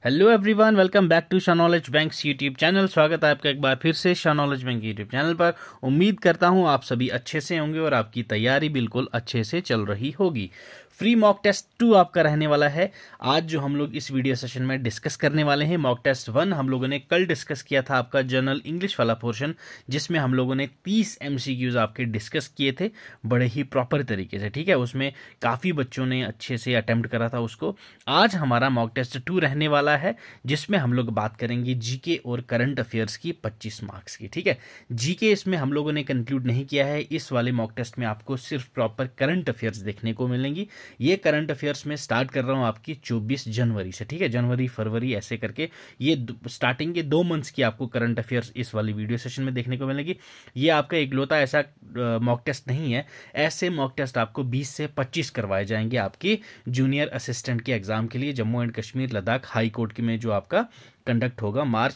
Hello everyone, welcome back to Shah knowledge banks YouTube channel. स्वागत है आपका एक बार फिर से Shah knowledge bank YouTube channel पर। उम्मीद करता हूं आप सभी अच्छे से होंगे और आपकी तैयारी बिल्कुल अच्छे से चल रही होगी। फ्री मॉक टेस्ट 2 आपका रहने वाला है आज, जो हम लोग इस वीडियो सेशन में डिस्कस करने वाले हैं। मॉक टेस्ट 1 हम लोगों ने कल डिस्कस किया था, आपका जनरल इंग्लिश वाला पोर्शन, जिसमें हम लोगों ने 30 MCQs आपके डिस्कस किए थे बड़े ही प्रॉपर तरीके से। ठीक है, उसमें काफ़ी बच्चों ने अच्छे से अटेम्प्ट करा था उसको। आज हमारा मॉक टेस्ट 2 रहने वाला है, जिसमें हम लोग बात करेंगे जीके और करंट अफेयर्स की 25 मार्क्स की। ठीक है, जीके इसमें हम लोगों ने कंक्लूड नहीं किया है। इस वाले मॉक टेस्ट में आपको सिर्फ प्रॉपर करंट अफेयर्स देखने को मिलेंगी। ये करंट अफेयर्स में स्टार्ट कर रहा हूं आपकी 24 जनवरी से। ठीक है, जनवरी फरवरी ऐसे करके ये स्टार्टिंग के 2 मंथ्स की आपको करंट अफेयर्स इस वाली वीडियो सेशन में देखने को मिलेगी। ये आपका इकलौता ऐसा मॉक टेस्ट नहीं है, ऐसे मॉक टेस्ट आपको 20 से 25 करवाए जाएंगे आपके जूनियर असिस्टेंट के एग्जाम के लिए, Jammu and Kashmir Ladakh high court में जो आपका कंडक्ट होगा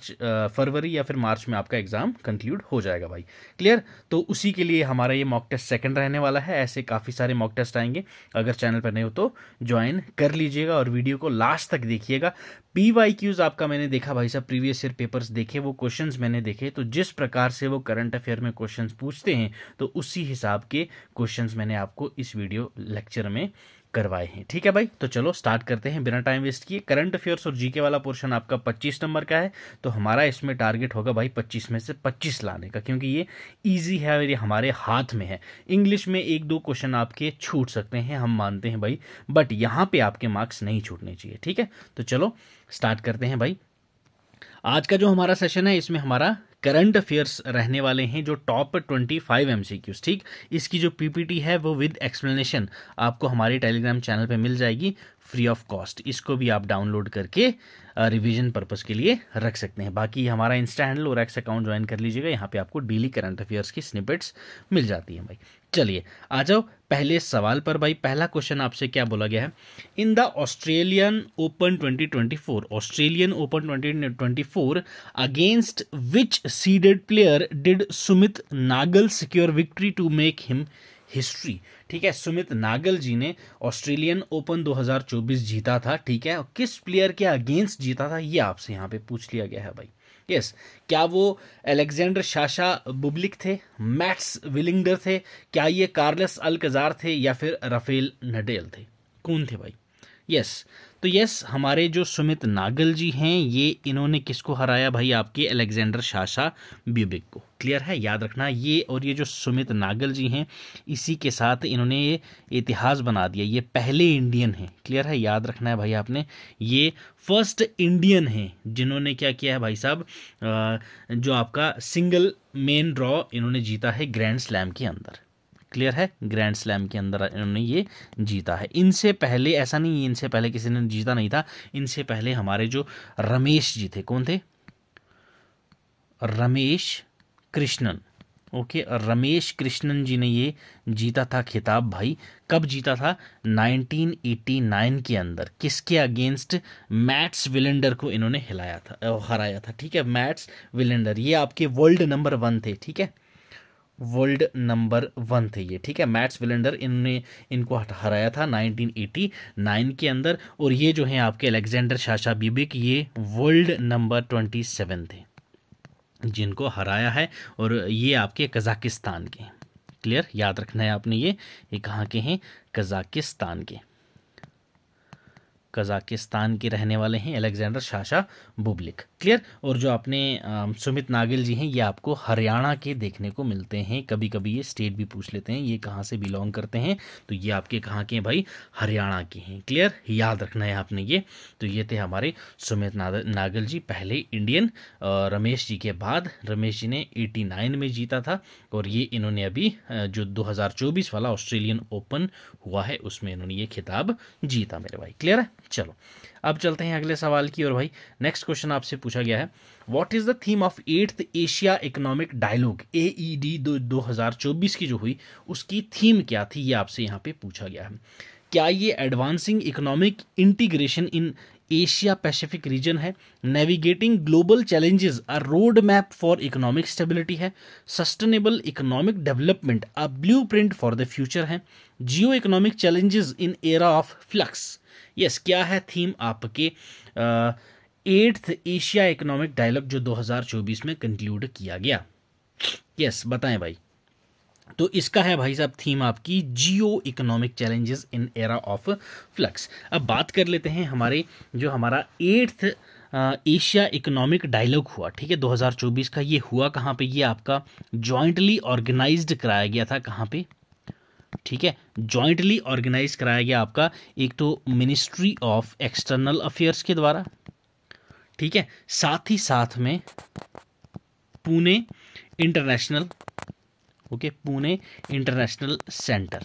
फरवरी या फिर मार्च में आपका एग्जाम कंक्लूड हो जाएगा भाई। क्लियर? तो उसी के लिए हमारा ये मॉक टेस्ट सेकंड रहने वाला है। ऐसे काफ़ी सारे मॉक टेस्ट आएंगे, अगर चैनल पर नहीं हो तो ज्वाइन कर लीजिएगा और वीडियो को लास्ट तक देखिएगा। PYQs आपका मैंने देखा भाई साहब, प्रीवियस ईयर पेपर्स देखे, वो क्वेश्चंस मैंने देखे, तो जिस प्रकार से वो करंट अफेयर में क्वेश्चंस पूछते हैं तो उसी हिसाब के क्वेश्चंस मैंने आपको इस वीडियो लेक्चर में करवाए हैं। ठीक है भाई, तो चलो स्टार्ट करते हैं बिना टाइम वेस्ट किए। करंट अफेयर्स और जीके वाला पोर्शन आपका 25 नंबर का है, तो हमारा इसमें टारगेट होगा भाई 25 में से 25 लाने का, क्योंकि ये इजी है और ये हमारे हाथ में है। इंग्लिश में 1-2 क्वेश्चन आपके छूट सकते हैं, हम मानते हैं भाई, बट यहाँ पे आपके मार्क्स नहीं छूटने चाहिए। ठीक है, तो चलो स्टार्ट करते हैं भाई। आज का जो हमारा सेशन है, इसमें हमारा करंट अफेयर्स रहने वाले हैं, जो टॉप 25 MCQs। ठीक, इसकी जो PPT है वो विद एक्सप्लेनेशन आपको हमारे टेलीग्राम चैनल पे मिल जाएगी फ्री ऑफ कॉस्ट। इसको भी आप डाउनलोड करके रिवीजन पर्पस के लिए रख सकते हैं। बाकी हमारा इंस्टा हैंडल और एक्स अकाउंट ज्वाइन कर लीजिएगा, यहाँ पे आपको डेली करंट अफेयर्स की स्निपेट्स मिल जाती हैं भाई। चलिए आ जाओ पहले सवाल पर भाई। पहला क्वेश्चन आपसे क्या बोला गया है? In the Australian Open 2024, Australian Open 2024 against which seeded player did Sumit Nagal secure victory to make him history? ठीक है, सुमित नागल जी ने ऑस्ट्रेलियन ओपन 2024 जीता था। ठीक है, किस प्लेयर के अगेंस्ट जीता था, ये आपसे यहाँ पे पूछ लिया गया है भाई। यस, क्या वो अलेक्जेंडर साशा बुबलिक थे, मैट्स विलिंगर थे, क्या ये कार्लस अल्कजार थे, या फिर राफेल नडाल थे? कौन थे भाई? यस, तो यस, हमारे जो सुमित नागल जी हैं, ये इन्होंने किसको हराया भाई? आपके अलेक्जेंडर साशा ब्यूबिक को। क्लियर है, याद रखना ये। और ये जो सुमित नागल जी हैं, इसी के साथ इन्होंने ये इतिहास बना दिया, ये पहले इंडियन हैं। क्लियर है, याद रखना है भाई आपने, ये फर्स्ट इंडियन हैं जिन्होंने क्या किया है भाई साहब, जो आपका सिंगल मेन ड्रॉ इन्होंने जीता है ग्रैंड स्लैम के अंदर। क्लियर है, ग्रैंड स्लैम के अंदर इन्होंने ये जीता है। इनसे पहले ऐसा नहीं, इनसे पहले किसी ने जीता नहीं था। इनसे पहले हमारे जो रमेश जी थे, कौन थे? रमेश कृष्णन। ओके, रमेश कृष्णन जी ने ये जीता था खिताब भाई। कब जीता था? 1989 के अंदर। किसके अगेंस्ट? मैट्स विलेंडर को इन्होंने हराया था। ठीक है, मैट्स विलेंडर, ये आपके वर्ल्ड नंबर 1 थे। ठीक है, वर्ल्ड नंबर 1 थे ये। ठीक है, मैट्स विलेंडर, इनको हराया था 1989 के अंदर। और ये जो हैं आपके अलेक्जेंडर साशा ब्यूबिक, ये वर्ल्ड नंबर 27 थे जिनको हराया है, और ये आपके कजाकिस्तान के। क्लियर, याद रखना है आपने, ये कहाँ के हैं? कजाकिस्तान के, कजाकिस्तान के रहने वाले हैं अलेक्जेंडर साशा बुबलिक। क्लियर। और जो आपने सुमित नागल जी हैं, ये आपको हरियाणा के देखने को मिलते हैं। कभी कभी ये स्टेट भी पूछ लेते हैं, ये कहाँ से बिलोंग करते हैं, तो ये आपके कहाँ के हैं भाई? हरियाणा के हैं। क्लियर, याद रखना है आपने ये। तो ये थे हमारे सुमित नागल जी, पहले इंडियन। रमेश जी के बाद, रमेश जी ने 89 में जीता था, और ये इन्होंने अभी जो 2024 वाला ऑस्ट्रेलियन ओपन हुआ है उसमें इन्होंने ये खिताब जीता मेरे भाई। क्लियर है, चलो अब चलते हैं अगले सवाल की ओर भाई। नेक्स्ट क्वेश्चन आपसे पूछा गया है, what is the theme of 8th Asia economic dialogue AED 2024 की जो हुई, उसकी थीम क्या थी, ये आपसे यहाँ पे पूछा गया है। क्या ये advancing economic integration in Asia Pacific region है, navigating global challenges a road map for economic stability है, sustainable economic development a blueprint for the future है, geo economic challenges in era of flux? Yes, क्या है theme आपके eighth Asia economic dialogue जो 2024 में conclude किया गया? Yes, बताएं भाई। तो इसका है भाई साहब थीम आपकी जियो economic challenges in era of flux. अब बात कर लेते हैं हमारे जो हमारा एट्थ एशिया इकोनॉमिक डायलॉग हुआ, ठीक है, 2024 का। ये हुआ कहाँ पे? ये आपका जॉइंटली ऑर्गेनाइज्ड कराया गया था। कहाँ पे? ठीक है, जॉइंटली ऑर्गेनाइज कराया गया आपका एक तो मिनिस्ट्री ऑफ एक्सटर्नल अफेयर्स के द्वारा, ठीक है, साथ ही साथ में Pune international, okay, Pune international centre.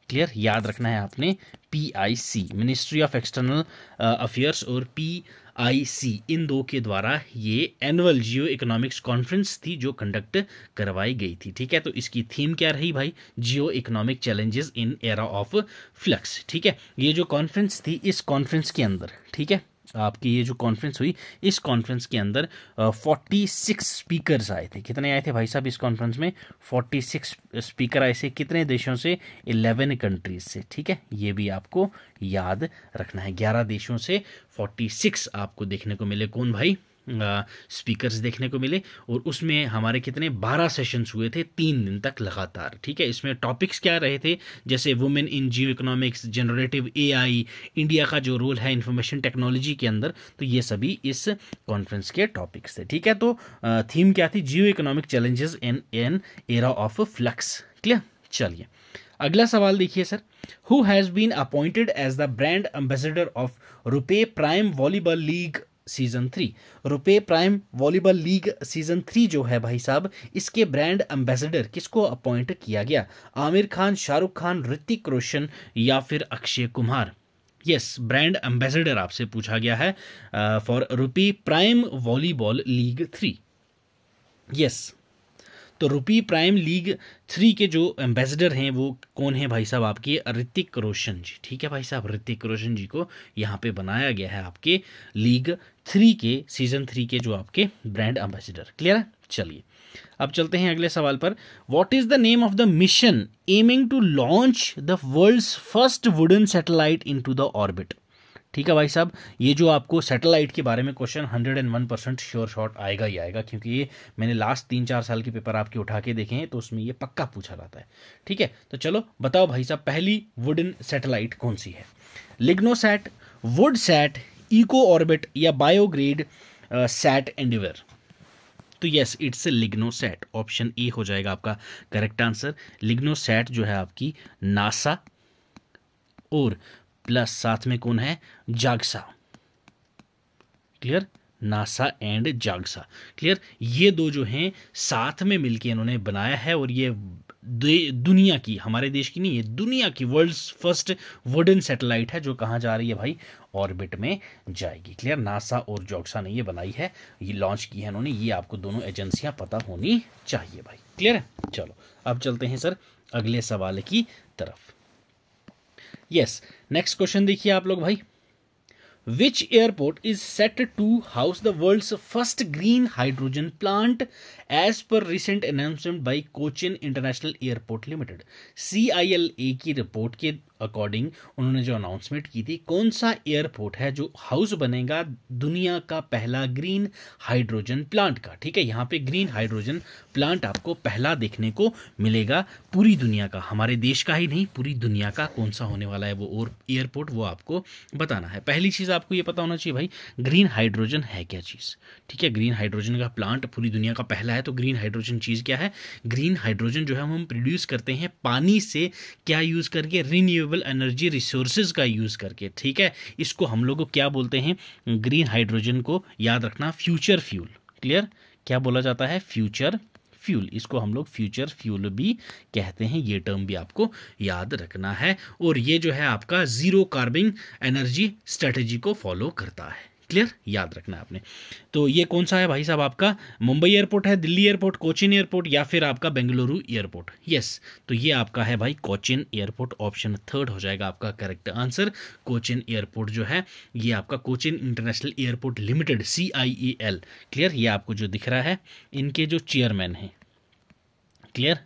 Clear, याद रखना है आपने, PIC, ministry of external affairs और PIC, इन दो के द्वारा ये एनुअल जियो इकोनॉमिक्स कॉन्फ्रेंस थी जो कंडक्ट करवाई गई थी। ठीक है, तो इसकी थीम क्या रही भाई? जियो economic challenges in era of flux. ठीक है, ये जो कॉन्फ्रेंस थी, इस कॉन्फ्रेंस के अंदर, ठीक है, आपकी ये जो कॉन्फ्रेंस हुई, इस कॉन्फ्रेंस के अंदर 46 स्पीकर्स आए थे। कितने आए थे भाई साहब इस कॉन्फ्रेंस में? 46 स्पीकर आए थे। कितने देशों से? 11 कंट्रीज से। ठीक है, ये भी आपको याद रखना है। 11 देशों से 46 आपको देखने को मिले। कौन भाई? स्पीकर्स देखने को मिले। और उसमें हमारे कितने? 12 सेशंस हुए थे 3 दिन तक लगातार। ठीक है, इसमें टॉपिक्स क्या रहे थे? जैसे women in Jio economics, generative AI, India का जो रोल है इंफॉर्मेशन टेक्नोलॉजी के अंदर, तो ये सभी इस कॉन्फ्रेंस के टॉपिक्स थे। ठीक है, तो थीम क्या थी? Geo economic challenges in an era of flux. Clear? चलिए अगला सवाल देखिए sir. Who has been appointed as the brand ambassador of RuPay prime volleyball league season 3? RuPay prime volleyball league season 3 जो है भाई साहब, इसके ब्रांड एम्बेसडर किसको अपॉइंट किया गया? आमिर खान, शाहरुख खान, ऋतिक रोशन या फिर Akshay Kumar? Yes, brand ambassador आपसे पूछा गया है for rupee prime volleyball league 3। Yes, तो रुपी प्राइम लीग 3 के जो एम्बेसडर हैं वो कौन है भाई साहब? आपके ऋतिक रोशन जी। ठीक है भाई साहब, ऋतिक रोशन जी को यहाँ पे बनाया गया है आपके लीग 3 के सीजन 3 के जो आपके ब्रांड एम्बेसडर। क्लियर है? चलिए अब चलते हैं अगले सवाल पर। What is the name of the mission aiming to launch the world's first wooden satellite into the orbit? ठीक है भाई साहब, ये जो आपको सैटेलाइट के बारे में क्वेश्चन 101% श्योर शॉट आएगा ही आएगा, क्योंकि ये मैंने लास्ट 3-4 साल के पेपर आपके उठा के देखे हैं, तो उसमें ये पक्का पूछा जाता है। ठीक है, तो चलो बताओ भाई साहब, पहली वुडन सैटेलाइट कौन सी है? LignoSat, wood sat, eco orbit या बायोग्रेड सैट एंडिवर? तो yes, it's LignoSat. Option A हो जाएगा आपका करेक्ट आंसर। लिग्नोसैट जो है आपकी नासा और प्लस साथ में कौन है? JAXA. Clear, NASA and JAXA. Clear, ये दो जो हैं साथ में मिलके इन्होंने बनाया है, और ये दुनिया की, हमारे देश की नहीं, ये दुनिया की वर्ल्ड्स फर्स्ट वुडन सैटेलाइट है जो कहाँ जा रही है भाई? ऑर्बिट में जाएगी। क्लियर, नासा और जाग्सा ने ये बनाई है, ये लॉन्च की है इन्होंने। ये आपको दोनों एजेंसियां पता होनी चाहिए भाई। क्लियर है? चलो अब चलते हैं सर अगले सवाल की तरफ। यस, नेक्स्ट क्वेश्चन देखिए आप लोग भाई। Which airport is set to house the world's first green hydrogen plant as per recent announcement by Cochin international airport limited? CILA की रिपोर्ट के अकॉर्डिंग उन्होंने जो अनाउंसमेंट की थी, कौन सा एयरपोर्ट है जो हाउस बनेगा दुनिया का पहला ग्रीन हाइड्रोजन प्लांट का? ठीक है, यहाँ पे ग्रीन हाइड्रोजन प्लांट आपको पहला देखने को मिलेगा पूरी दुनिया का, हमारे देश का ही नहीं, पूरी दुनिया का। कौन सा होने वाला है वो और एयरपोर्ट, वो आपको बताना है। पहली चीज़ आपको ये पता होना चाहिए भाई, ग्रीन हाइड्रोजन है क्या चीज़? ठीक है, ग्रीन हाइड्रोजन का प्लांट पूरी दुनिया का पहला है। तो ग्रीन हाइड्रोजन चीज़ क्या है? ग्रीन हाइड्रोजन जो है हम प्रोड्यूस करते हैं पानी से, क्या यूज़ करके? रिन्यूएबल एनर्जी रिसोर्सेज का यूज़ करके। ठीक है, इसको हम लोग क्या बोलते हैं? ग्रीन हाइड्रोजन को याद रखना, फ्यूचर फ्यूल। क्लियर, क्या बोला जाता है? Future fuel. इसको हम लोग फ्यूचर फ्यूल भी कहते हैं, ये टर्म भी आपको याद रखना है। और ये जो है आपका जीरो कार्बन एनर्जी स्ट्रेटेजी को फॉलो करता है। क्लियर, याद रखना है आपने। तो ये कौन सा है भाई साहब? आपका मुंबई एयरपोर्ट है, दिल्ली एयरपोर्ट, कोचिन एयरपोर्ट या फिर आपका बेंगलुरु एयरपोर्ट? यस, तो ये आपका है भाई कोचिन एयरपोर्ट। ऑप्शन 3 हो जाएगा आपका करेक्ट आंसर। कोचिन एयरपोर्ट जो है ये आपका Cochin international airport limited, CIAL। Clear, ये आपको जो दिख रहा है, इनके जो चेयरमैन हैं, क्लियर,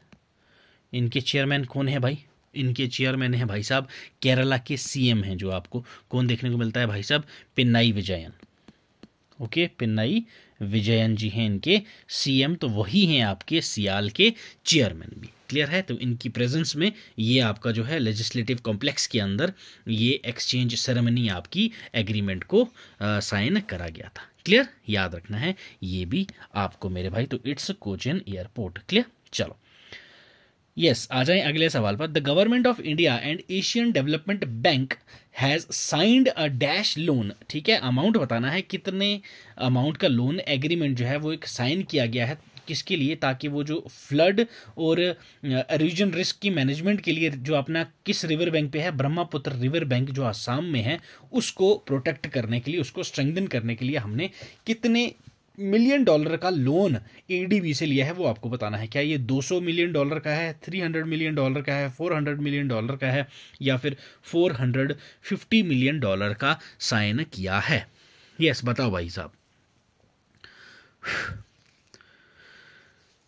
इनके चेयरमैन कौन है भाई? इनके चेयरमैन है भाई साहब केरला के CM हैं, जो आपको कौन देखने को मिलता है भाई साहब? पिनाई विजयन। ओके, पिन्नाई विजयन जी हैं इनके सीएम, तो वही हैं आपके सियाल के चेयरमैन भी। क्लियर है? तो इनकी प्रेजेंस में ये आपका जो है लेजिस्लेटिव कॉम्प्लेक्स के अंदर ये एक्सचेंज सेरेमनी आपकी एग्रीमेंट को साइन करा गया था। क्लियर? याद रखना है ये भी आपको मेरे भाई। तो इट्स कोचिन एयरपोर्ट। क्लियर? चलो यस, आ जाएं अगले सवाल पर। The government of India and Asian development bank has signed a dash loan. ठीक है, अमाउंट बताना है कितने अमाउंट का लोन एग्रीमेंट जो है वो एक साइन किया गया है, किसके लिए, ताकि वो जो फ्लड और एरोजन रिस्क की मैनेजमेंट के लिए जो अपना किस रिवर बैंक पे है, ब्रह्मपुत्र रिवर बैंक जो आसाम में है, उसको प्रोटेक्ट करने के लिए, उसको स्ट्रेंथन करने के लिए हमने कितने मिलियन डॉलर का लोन एडीबी से लिया है वो आपको बताना है। क्या ये 200 मिलियन डॉलर का है, 300 मिलियन डॉलर का है, 400 मिलियन डॉलर का है, या फिर 450 मिलियन डॉलर का साइन किया है? यस, बताओ भाई साहब।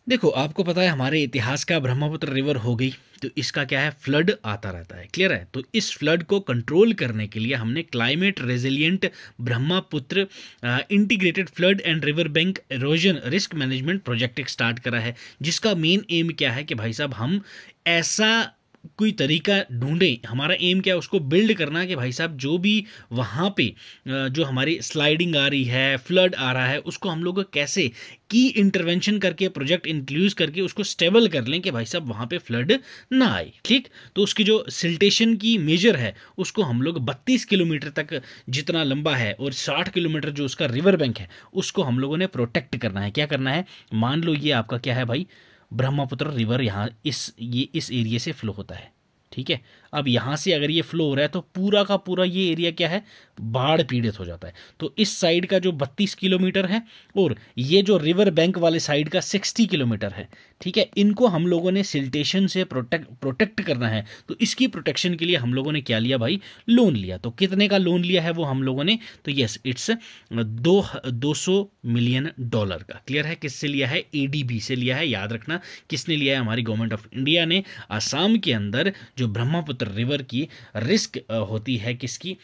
देखो, आपको पता है हमारे इतिहास का ब्रह्मपुत्र रिवर हो गई, तो इसका क्या है, फ्लड आता रहता है। क्लियर है? तो इस फ्लड को कंट्रोल करने के लिए हमने climate resilient Brahmaputra integrated flood and river bank halogen risk management project एक स्टार्ट करा है, जिसका मेन एम क्या है कि भाई साहब हम ऐसा कोई तरीका ढूंढें। हमारा एम क्या है, उसको बिल्ड करना कि भाई साहब जो भी वहाँ पे जो हमारी स्लाइडिंग आ रही है, फ्लड आ रहा है, उसको हम लोग कैसे की इंटरवेंशन करके, प्रोजेक्ट इंक्लूज करके उसको स्टेबल कर लें कि भाई साहब वहाँ पे फ्लड ना आए। ठीक, तो उसकी जो सिल्टेशन की मेजर है उसको हम लोग 32 किलोमीटर तक जितना लंबा है और 60 किलोमीटर जो उसका रिवर बैंक है उसको हम लोगों ने प्रोटेक्ट करना है। क्या करना है, मान लो ये आपका क्या है भाई, ब्रह्मपुत्र रिवर यहाँ इस एरिया से फ्लो होता है। ठीक है, अब यहाँ से अगर ये फ्लो हो रहा है तो पूरा का पूरा ये एरिया क्या है, बाढ़ पीड़ित हो जाता है। तो इस साइड का जो 32 किलोमीटर है और ये जो रिवर बैंक वाले साइड का 60 किलोमीटर है, ठीक है, इनको हम लोगों ने सिल्टेशन से प्रोटेक्ट करना है। तो इसकी प्रोटेक्शन के लिए हम लोगों ने क्या लिया भाई, लोन लिया। तो कितने का लोन लिया है वो हम लोगों ने, तो यस इट्स 200 मिलियन डॉलर का। क्लियर है? किससे लिया है, एडीबी से लिया है। याद रखना किसने लिया है, हमारी गवर्नमेंट ऑफ इंडिया ने। आसाम के अंदर जो ब्रह्मपुत्र रिवर की रिस्क होती है, किसकी,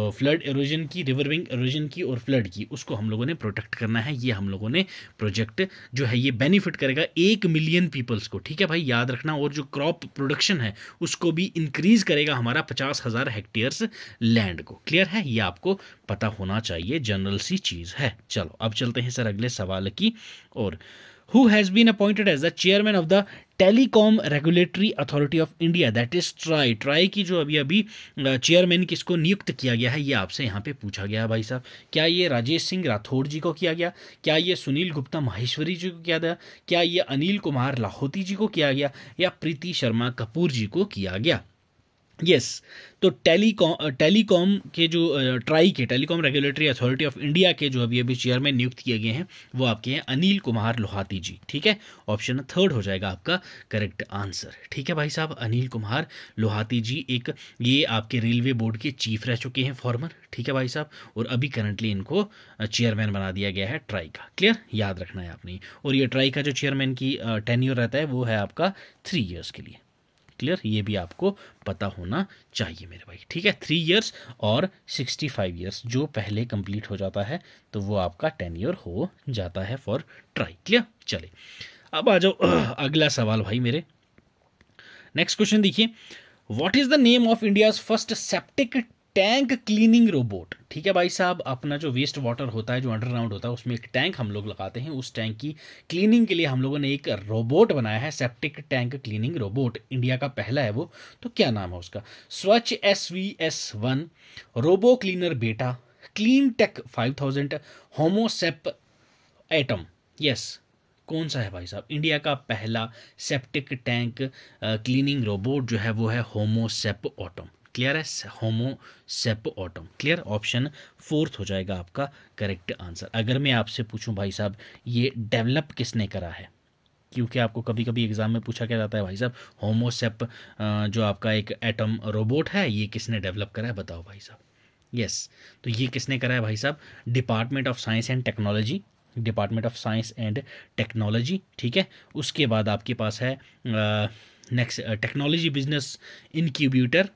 फ्लड एरोजन की, रिवर बैंक एरोजन की और फ्लड की, उसको हम लोगों ने प्रोटेक्ट करना है। ये हम लोगों ने प्रोजेक्ट जो है ये बेनिफिट करेगा 1 मिलियन पीपल्स को। ठीक है भाई, याद रखना। और जो क्रॉप प्रोडक्शन है उसको भी इंक्रीज करेगा हमारा 50,000 हेक्टेयर्स लैंड को। क्लियर है? ये आपको पता होना चाहिए, जनरल सी चीज है। चलो अब चलते हैं सर अगले सवाल की और who has been appointed as the chairman of the telecom regulatory authority of India, that is try. Try की जो अभी चेयरमैन किसको नियुक्त किया गया है, ये आपसे यहाँ पे पूछा गया है भाई साहब। क्या ये राजेश सिंह राठौड़ जी को किया गया, क्या ये सुनील गुप्ता माहेश्वरी जी को किया गया, क्या ये अनिल कुमार लाहौती जी को किया गया, या प्रीति शर्मा कपूर जी को किया गया? यस, तो टेलीकॉम के जो ट्राई के, telecom regulatory authority of India के जो अभी चेयरमैन नियुक्त किए गए हैं वो आपके हैं अनिल कुमार लोहाती जी। ठीक है, ऑप्शन 3 हो जाएगा आपका करेक्ट आंसर। ठीक है भाई साहब, अनिल कुमार लोहाती जी ये आपके रेलवे बोर्ड के चीफ रह चुके हैं, फॉर्मर। ठीक है भाई साहब, और अभी करंटली इनको चेयरमैन बना दिया गया है ट्राई का। क्लियर? याद रखना है आपने। और ये ट्राई का जो चेयरमैन की टेन्योर रहता है वो है आपका 3 ईयर्स के लिए। क्लियर? ये भी आपको पता होना चाहिए मेरे भाई। ठीक है, 3 ईयर्स और 65 ईयर्स जो पहले कंप्लीट हो जाता है तो वो आपका टेन्योर हो जाता है फॉर ट्राई। क्लियर? चले अब आ जाओ अगला सवाल भाई मेरे। नेक्स्ट क्वेश्चन देखिए, what is the name of India's first septic tank cleaning robot? ठीक है भाई साहब, अपना जो वेस्ट वाटर होता है, जो अंडरग्राउंड होता है, उसमें एक टैंक हम लोग लगाते हैं। उस टैंक की क्लीनिंग के लिए हम लोगों ने एक रोबोट बनाया है, septic tank cleaning robot. India का पहला है वो। तो क्या नाम है उसका? स्वच्छ SVS1, रोबो क्लीनर बेटा, क्लीन टेक 5000, होमोसेप एटम। यस, कौन सा है भाई साहब? इंडिया का पहला सेप्टिक टैंक क्लीनिंग रोबोट जो है वो है होमोसेप ऑटम। क्लियर है? होमोसेप ऑटम। क्लियर? ऑप्शन 4 हो जाएगा आपका करेक्ट आंसर। अगर मैं आपसे पूछूं भाई साहब ये डेवलप किसने करा है, क्योंकि आपको कभी कभी एग्जाम में पूछा क्या जाता है भाई साहब, होमोसेप जो आपका एक एटम रोबोट है ये किसने डेवलप करा है, बताओ भाई साहब। यस, तो ये किसने करा है भाई साहब? Department of science and technology, department of science and technology. ठीक है, उसके बाद आपके पास है नेक्स्ट टेक्नोलॉजी बिजनेस इंक्यूबेटर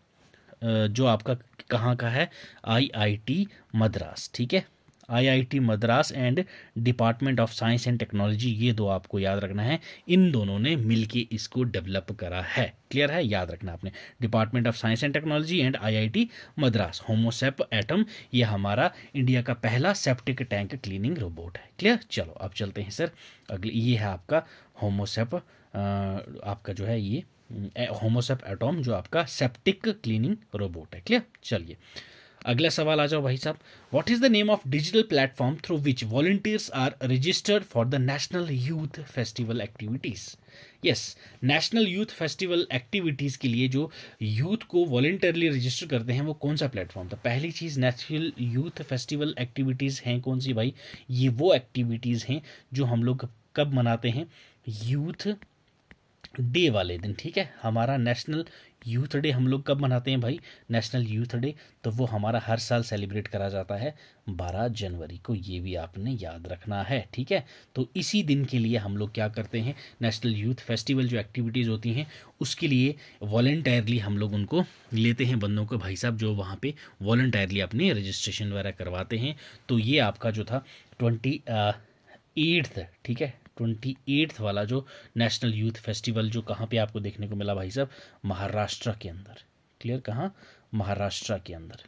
जो आपका कहाँ का है, IIT मद्रास। ठीक है, IIT Madras and department of science and technology, ये दो आपको याद रखना है, इन दोनों ने मिलके इसको डेवलप करा है। क्लियर है, याद रखना आपने, department of science and technology and IIT Madras. Homosep Atom, ये हमारा इंडिया का पहला सेप्टिक टैंक क्लीनिंग रोबोट है। क्लियर, चलो अब चलते हैं सर अगले, ये है आपका होमोसेप, आपका जो है ये होमोसेप एटॉम जो आपका सेप्टिक क्लीनिंग रोबोट है। क्लियर, चलिए अगला सवाल आ जाओ भाई साहब। What is the name of digital platform through which volunteers are registered for the national youth festival activities? Yes, national youth festival activities के लिए जो यूथ को वॉलंटियरली रजिस्टर करते हैं वो कौन सा प्लेटफॉर्म था? पहली चीज़, नेशनल यूथ फेस्टिवल एक्टिविटीज़ हैं कौन सी भाई? ये वो एक्टिविटीज़ हैं जो हम लोग कब मनाते हैं? यूथ डे वाले दिन। ठीक है, हमारा नेशनल यूथ डे हम लोग कब मनाते हैं भाई? नेशनल यूथ डे तो वो हमारा हर साल सेलिब्रेट करा जाता है 12 जनवरी को, ये भी आपने याद रखना है। ठीक है, तो इसी दिन के लिए हम लोग क्या करते हैं, नेशनल यूथ फेस्टिवल जो एक्टिविटीज़ होती हैं उसके लिए वॉलंटियरली हम लोग उनको लेते हैं, बंदों को भाई साहब, जो वहाँ पे वॉलंटियरली अपनी रजिस्ट्रेशन वगैरह करवाते हैं। तो ये आपका जो था 28th, ठीक है, 28th वाला जो नेशनल यूथ फेस्टिवल जो कहाँ पे आपको देखने को मिला भाई साहब? महाराष्ट्र के अंदर। क्लियर, कहाँ? महाराष्ट्र के अंदर।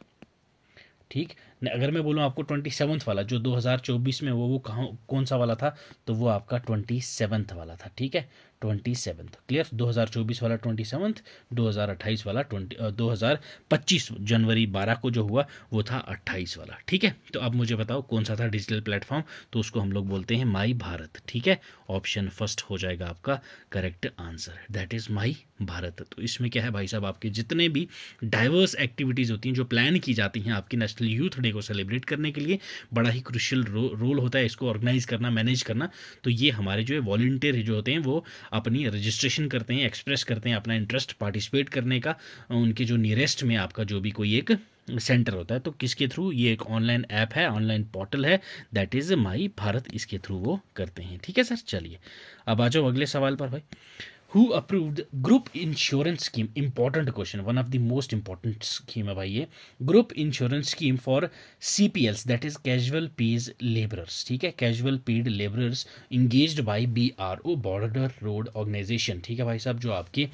ठीक, अगर मैं बोलूँ आपको 27th वाला जो 2024 में वो कहाँ, कौन सा वाला था? तो वो आपका 27th वाला था। ठीक है, 27th। क्लियर, 2024 वाला 27th, 2028 वाला 2025 जनवरी 12 को जो हुआ वो था 28 वाला। ठीक है, तो अब मुझे बताओ कौन सा था डिजिटल प्लेटफॉर्म? तो उसको हम लोग बोलते हैं माई भारत। ठीक है, ऑप्शन फर्स्ट हो जाएगा आपका correct answer, that is my Bharat. तो इसमें क्या है भाई साहब, आपके जितने भी डाइवर्स एक्टिविटीज़ होती हैं जो प्लान की जाती हैं आपकी नेशनल यूथ डे को सेलिब्रेट करने के लिए, बड़ा ही क्रुशियल रोल होता है इसको ऑर्गेनाइज करना, मैनेज करना। तो ये हमारे जो है वॉलंटियर जो होते हैं वो अपनी रजिस्ट्रेशन करते हैं, एक्सप्रेस करते हैं अपना इंटरेस्ट पार्टिसिपेट करने का, उनके जो नियरेस्ट में आपका जो भी कोई एक सेंटर होता है, तो किसके थ्रू? ये एक ऑनलाइन ऐप है, ऑनलाइन पोर्टल है, दैट इज माई भारत, इसके थ्रू वो करते हैं। ठीक है सर, चलिए अब आ जाओ अगले सवाल पर भाई। Who approved group insurance scheme? Important question, one of the most important scheme है भाई ये, group insurance scheme for CPLs, that is casual paid laborers। ठीक है, casual paid laborers engaged by BRO, border road organization। ठीक है भाई साहब, जो आपके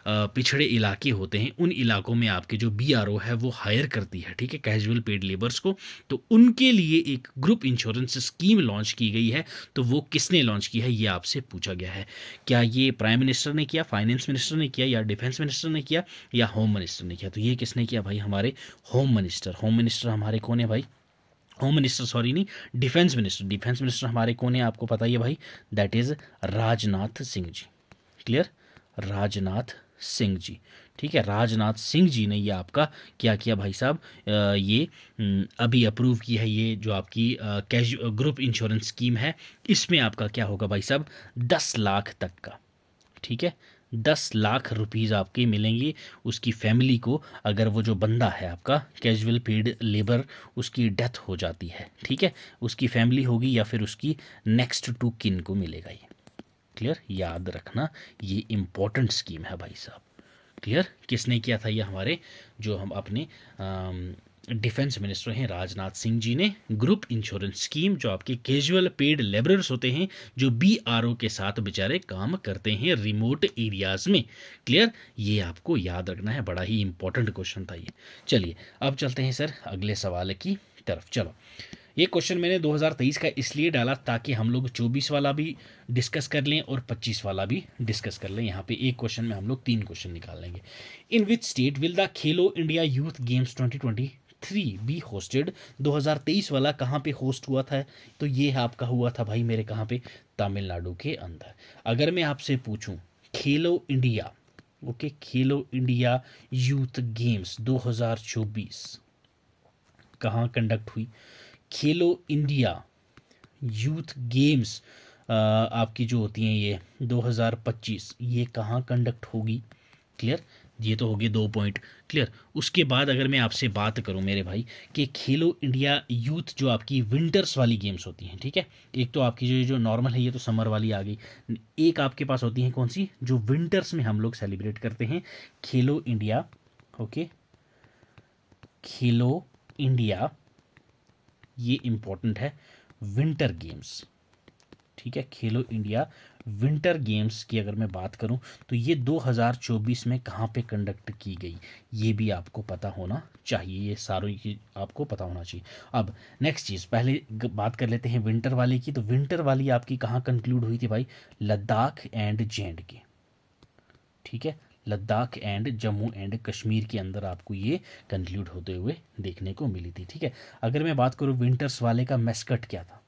पिछड़े इलाके होते हैं उन इलाकों में आपके जो BRO है वो हायर करती है, ठीक है, कैजुअल पेड लेबर्स को। तो उनके लिए एक ग्रुप इंश्योरेंस स्कीम लॉन्च की गई है। तो वो किसने लॉन्च की है ये आपसे पूछा गया है। क्या ये प्राइम मिनिस्टर ने किया, फाइनेंस मिनिस्टर ने किया, या डिफेंस मिनिस्टर ने किया, या होम मिनिस्टर ने किया? तो ये किसने किया भाई? हमारे होम मिनिस्टर। होम मिनिस्टर हमारे कौन है भाई? होम मिनिस्टर, सॉरी नहीं, डिफेंस मिनिस्टर। डिफेंस मिनिस्टर हमारे कौन है आपको पता ही है भाई, that is Rajnath Singh ji. Clear, Rajnath Singh ji. ठीक है, राजनाथ सिंह जी ने ये आपका क्या किया भाई साहब, ये अभी अप्रूव की है ये जो आपकी ग्रुप इंश्योरेंस स्कीम है। इसमें आपका क्या होगा भाई साहब, 10 लाख तक का, ठीक है, 10 लाख रुपीज़ आपके मिलेंगे उसकी फैमिली को, अगर वो जो बंदा है आपका कैजुअल पेड लेबर उसकी डेथ हो जाती है। ठीक है, उसकी फैमिली होगी या फिर उसकी नेक्स्ट टू किन को मिलेगा ये। क्लियर, याद रखना ये इम्पोर्टेंट स्कीम है भाई साहब। क्लियर, किसने किया था ये? हमारे जो हम अपने डिफेंस मिनिस्टर हैं राजनाथ सिंह जी ने ग्रुप इंश्योरेंस स्कीम, जो आपके कैजुअल पेड लेबरर्स होते हैं जो BRO के साथ बेचारे काम करते हैं रिमोट एरियाज में। क्लियर, ये आपको याद रखना है, बड़ा ही इंपॉर्टेंट क्वेश्चन था ये। चलिए अब चलते हैं सर अगले सवाल की तरफ। चलो, ये क्वेश्चन मैंने 2023 का इसलिए डाला ताकि हम लोग 24 वाला भी डिस्कस कर लें और 25 वाला भी डिस्कस कर लें। यहाँ पे एक क्वेश्चन में हम लोग 3 क्वेश्चन निकाल लेंगे। इन which state will the Khelo India youth games 2023 be hosted? 2023 वाला कहाँ पे होस्ट हुआ था? तो ये आपका हुआ था भाई मेरे कहाँ पे, तमिलनाडु के अंदर। अगर मैं आपसे पूछूं खेलो इंडिया, ओके, खेलो इंडिया यूथ गेम्स 2024 कहाँ कंडक्ट हुई? खेलो इंडिया यूथ गेम्स आपकी जो होती हैं ये 2025, ये कहाँ कंडक्ट होगी? क्लियर, ये तो होगी 2 पॉइंट। क्लियर, उसके बाद अगर मैं आपसे बात करूं मेरे भाई कि खेलो इंडिया यूथ जो आपकी विंटर्स वाली गेम्स होती हैं, ठीक है, एक तो आपकी जो नॉर्मल है ये तो समर वाली आ गई, एक आपके पास होती है कौन सी, जो विंटर्स में हम लोग सेलिब्रेट करते हैं, खेलो इंडिया, ओके, खेलो इंडिया ये इंपॉर्टेंट है, विंटर गेम्स, ठीक है। खेलो इंडिया विंटर गेम्स की अगर मैं बात करूं तो ये 2024 में कहाँ पे कंडक्ट की गई, ये भी आपको पता होना चाहिए, ये सारों की आपको पता होना चाहिए। अब नेक्स्ट चीज़, पहले बात कर लेते हैं विंटर वाली की। तो विंटर वाली आपकी कहाँ कंक्लूड हुई थी भाई, लद्दाख एंड जे.एंड.के, ठीक है। लद्दाख एंड जम्मू एंड कश्मीर के अंदर आपको ये कंक्लूड होते हुए देखने को मिली थी, ठीक है। अगर मैं बात करूँ विंटर्स वाले का मैस्कट क्या था,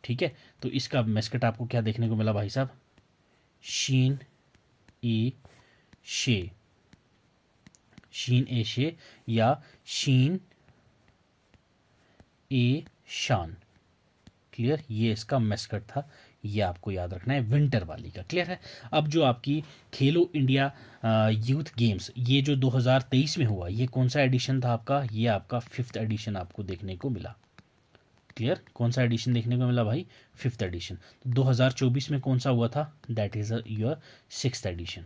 ठीक है, तो इसका मैस्कट आपको क्या देखने को मिला भाई साहब, शीन ए शे, शीन ए शे या शीन ए शान, क्लियर, ये इसका मैस्कट था, ये आपको याद रखना है विंटर वाली का, क्लियर है। अब जो आपकी खेलो इंडिया यूथ गेम्स, ये जो 2023 में हुआ, ये कौन सा एडिशन था आपका, ये आपका 5th एडिशन आपको देखने को मिला, क्लियर। कौन सा एडिशन देखने को मिला भाई, 5th एडिशन। तो 2024 में कौन सा हुआ था, that is your 6th edition,